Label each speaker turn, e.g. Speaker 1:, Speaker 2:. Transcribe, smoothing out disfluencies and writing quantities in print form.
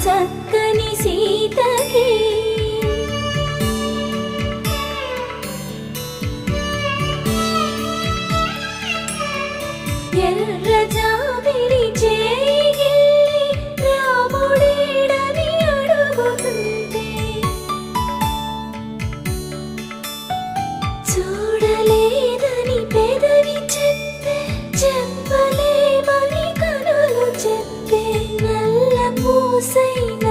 Speaker 1: చక్కని సీతకి ఎర్ర జాబిలి చేయి రాముడేడని అడుగుతుంటే చూడలేదని పెదవి చెప్పే చెప్పలేమని కనులు చెప్పే నల్ల పూసైన